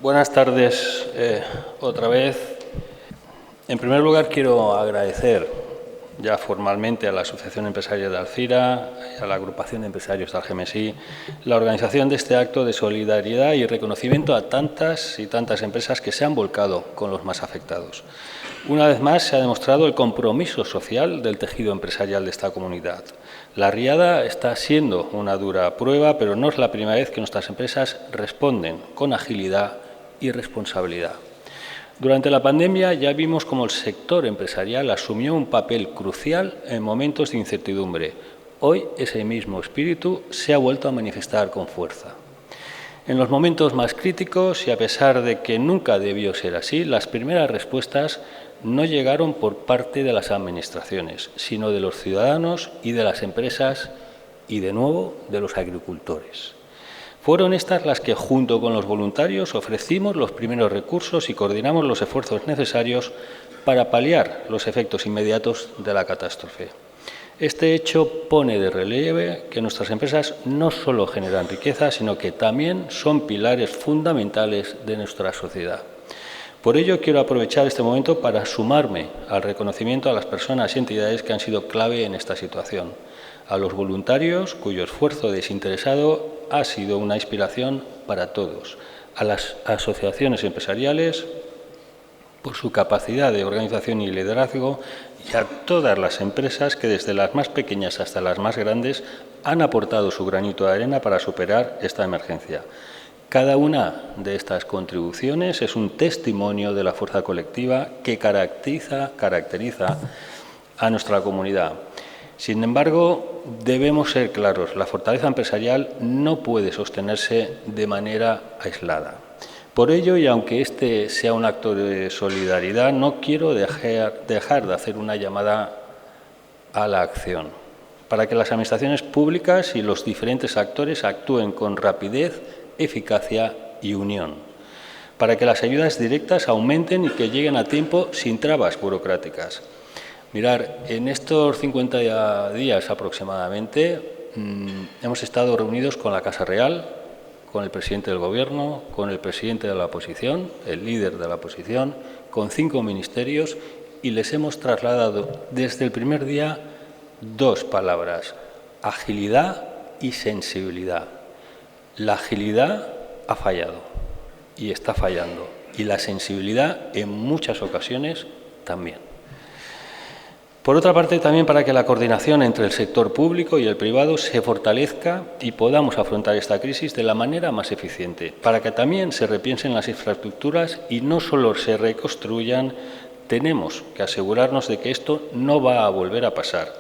Buenas tardes otra vez. En primer lugar, quiero agradecer ya formalmente a la Asociación Empresarial de Alzira y a la Agrupación de Empresarios de Algemesí la organización de este acto de solidaridad y reconocimiento a tantas y tantas empresas que se han volcado con los más afectados. Una vez más se ha demostrado el compromiso social del tejido empresarial de esta comunidad. La riada está siendo una dura prueba, pero no es la primera vez que nuestras empresas responden con agilidad y responsabilidad. Durante la pandemia ya vimos cómo el sector empresarial asumió un papel crucial en momentos de incertidumbre. Hoy ese mismo espíritu se ha vuelto a manifestar con fuerza. En los momentos más críticos, y a pesar de que nunca debió ser así, las primeras respuestas no llegaron por parte de las administraciones, sino de los ciudadanos y de las empresas y, de nuevo, de los agricultores. Fueron estas las que, junto con los voluntarios, ofrecimos los primeros recursos y coordinamos los esfuerzos necesarios para paliar los efectos inmediatos de la catástrofe. Este hecho pone de relieve que nuestras empresas no solo generan riqueza, sino que también son pilares fundamentales de nuestra sociedad. Por ello, quiero aprovechar este momento para sumarme al reconocimiento a las personas y entidades que han sido clave en esta situación, a los voluntarios, cuyo esfuerzo desinteresado ha sido una inspiración para todos, a las asociaciones empresariales por su capacidad de organización y liderazgo y a todas las empresas que, desde las más pequeñas hasta las más grandes, han aportado su granito de arena para superar esta emergencia. Cada una de estas contribuciones es un testimonio de la fuerza colectiva que caracteriza a nuestra comunidad. Sin embargo, debemos ser claros, la fortaleza empresarial no puede sostenerse de manera aislada. Por ello, y aunque este sea un acto de solidaridad, no quiero dejar de hacer una llamada a la acción, para que las administraciones públicas y los diferentes actores actúen con rapidez, eficacia y unión, para que las ayudas directas aumenten y que lleguen a tiempo sin trabas burocráticas. Mirar, en estos 50 días aproximadamente hemos estado reunidos con la Casa Real, con el presidente del Gobierno, con el presidente de la oposición, el líder de la oposición, con 5 ministerios y les hemos trasladado desde el primer día 2 palabras: agilidad y sensibilidad. La agilidad ha fallado y está fallando, y la sensibilidad en muchas ocasiones también. Por otra parte, también para que la coordinación entre el sector público y el privado se fortalezca y podamos afrontar esta crisis de la manera más eficiente, para que también se repiensen las infraestructuras y no solo se reconstruyan, tenemos que asegurarnos de que esto no va a volver a pasar.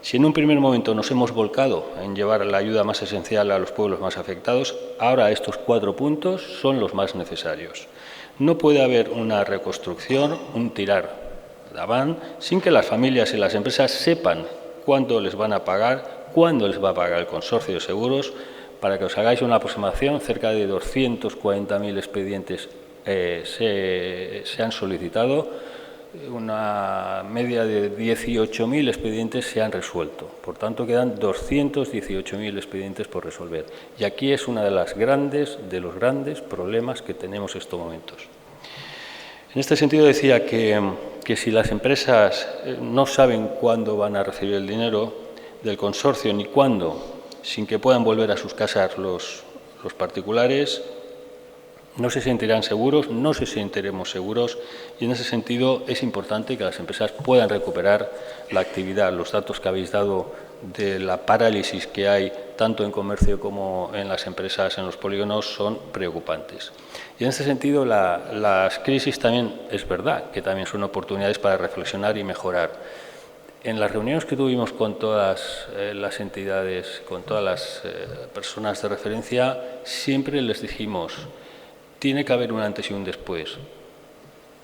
Si en un primer momento nos hemos volcado en llevar la ayuda más esencial a los pueblos más afectados, ahora estos 4 puntos son los más necesarios. No puede haber una reconstrucción, un tirar van, sin que las familias y las empresas sepan cuándo les van a pagar, cuándo les va a pagar el consorcio de seguros. Para que os hagáis una aproximación, cerca de 240.000 expedientes se han solicitado, una media de 18.000 expedientes se han resuelto. Por tanto, quedan 218.000 expedientes por resolver. Y aquí es uno de los grandes problemas que tenemos en estos momentos. En este sentido, decía que si las empresas no saben cuándo van a recibir el dinero del consorcio ni cuándo, sin que puedan volver a sus casas los particulares, no se sentirán seguros, no se sentiremos seguros, y en ese sentido es importante que las empresas puedan recuperar la actividad. Los datos que habéis dado de la parálisis que hay tanto en comercio como en las empresas, en los polígonos, son preocupantes. Y en ese sentido las crisis también, es verdad, que también son oportunidades para reflexionar y mejorar. En las reuniones que tuvimos con todas las entidades, con todas las personas de referencia, siempre les dijimos: tiene que haber un antes y un después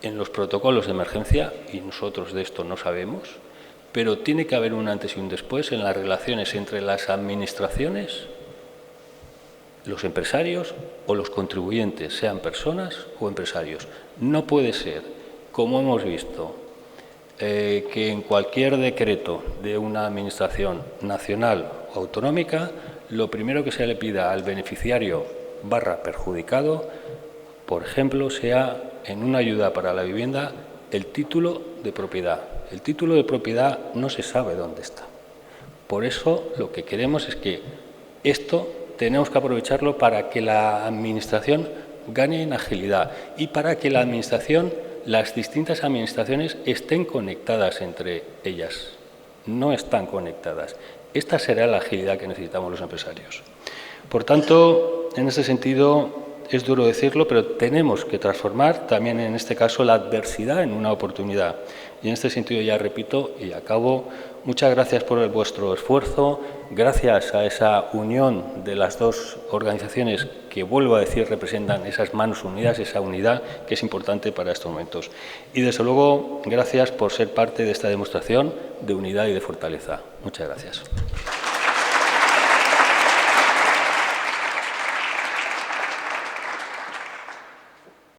en los protocolos de emergencia, y nosotros de esto no sabemos, pero tiene que haber un antes y un después en las relaciones entre las administraciones, los empresarios o los contribuyentes, sean personas o empresarios. No puede ser, como hemos visto, que en cualquier decreto de una administración nacional o autonómica, lo primero que se le pida al beneficiario / perjudicado por ejemplo, sea en una ayuda para la vivienda el título de propiedad. El título de propiedad no se sabe dónde está. Por eso lo que queremos es que esto tenemos que aprovecharlo para que la Administración gane en agilidad y para que la Administración, las distintas administraciones estén conectadas entre ellas. No están conectadas. Esta será la agilidad que necesitamos los empresarios. Por tanto, en ese sentido, es duro decirlo, pero tenemos que transformar también en este caso la adversidad en una oportunidad. Y en este sentido ya repito y acabo, muchas gracias por vuestro esfuerzo, gracias a esa unión de las dos organizaciones que, vuelvo a decir, representan esas manos unidas, esa unidad que es importante para estos momentos. Y desde luego, gracias por ser parte de esta demostración de unidad y de fortaleza. Muchas gracias.